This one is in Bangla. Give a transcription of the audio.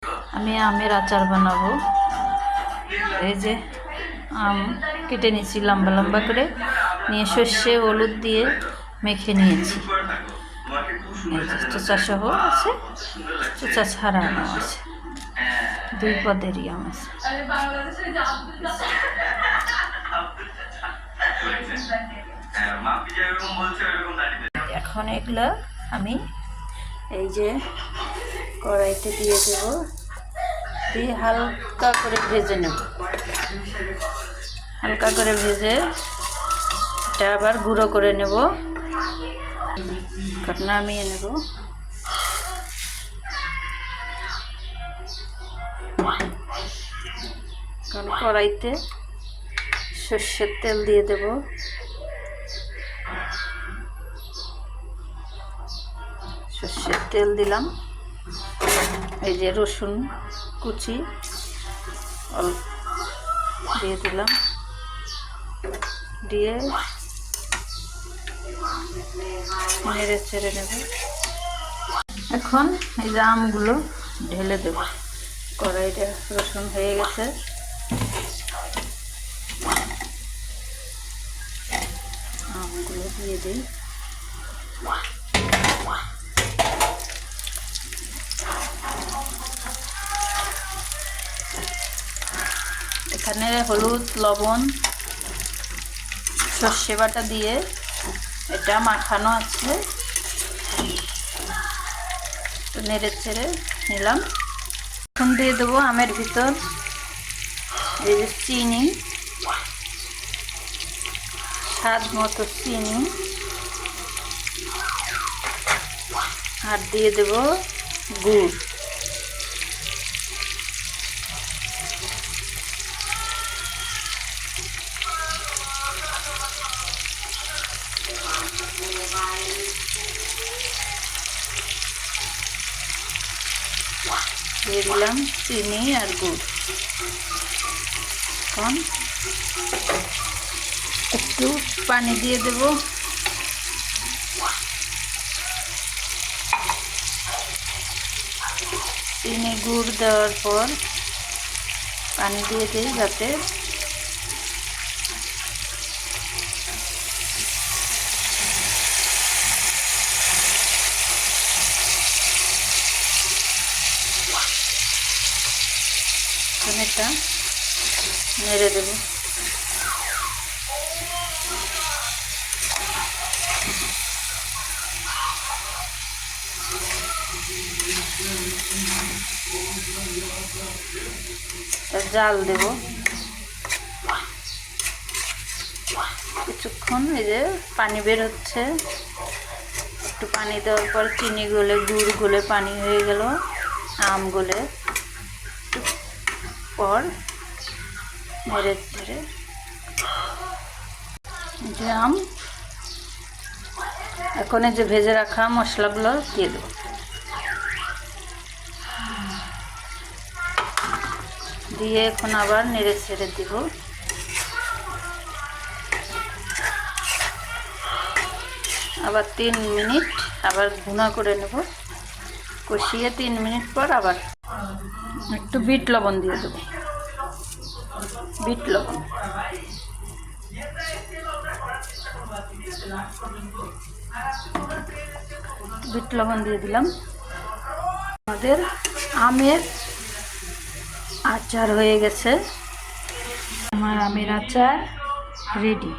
আমি আমের আচার বানাবো। এই যে আম কেটে নিয়েছি লম্বা লম্বা করে, নিয়ে সর্ষে হলুদ দিয়ে মেখে নিয়েছি। এই যে চোচা সহ আছে, চোচা ছাড়ানো আছে, দুই পদেরই আম আছে। এখন এগুলো আমি এই যে কড়াইতে দিয়ে দেব, দিয়ে হালকা করে ভেজে নেব। হালকা করে ভেজে এটা আবার গুঁড়ো করে নেব, নামিয়ে নেব। কারণ কড়াইতে সর্ষের তেল দিয়ে দেব। সর্ষের তেল দিলাম, এই যে রসুন কুচি দিয়ে দিলাম, দিয়ে নেড়ে চেড়ে নেব। এখন এই যে আমগুলো ঢেলে দেব। কড়াইটা রসুন হয়ে গেছে, আমগুলো দিয়ে দিই। এখানে হলুদ লবণ সর্ষে বাটা দিয়ে এটা মাখানো আছে, নেড়ে চেড়ে নিলাম। এখন দিয়ে দেবো আমের ভিতর এই যে চিনি, স্বাদ মতো চিনি, আর দিয়ে দেব গুড়। দিয়ে দিলাম চিনি আর গুড়। এখন একটু পানি দিয়ে দেব। চিনি গুড় দেওয়ার পর পানি দিয়ে দিই, যাতে এটা নেড়ে দেব। জাল দেব কিছুক্ষণ। এই যে পানি বের হচ্ছে, একটু পানি দেওয়ার পর চিনি গলে গুড় গলে পানি হয়ে গেল, আম গলে পর নেড়ে চেড়ে আম। এখন এই যে ভেজে রাখা মশলাগুলো দিয়ে দেব। দিয়ে এখন আবার নেড়ে ছেড়ে দিব। আবার 3 মিনিট আবার ভুনা করে নেব, কষিয়ে 3 মিনিট পর আবার একটু বিট লবণ দিয়ে দেব। বিট লবণ দিয়ে দিলাম। আমাদের আমের আচার হয়ে গেছে। আমার আমের আচার রেডি।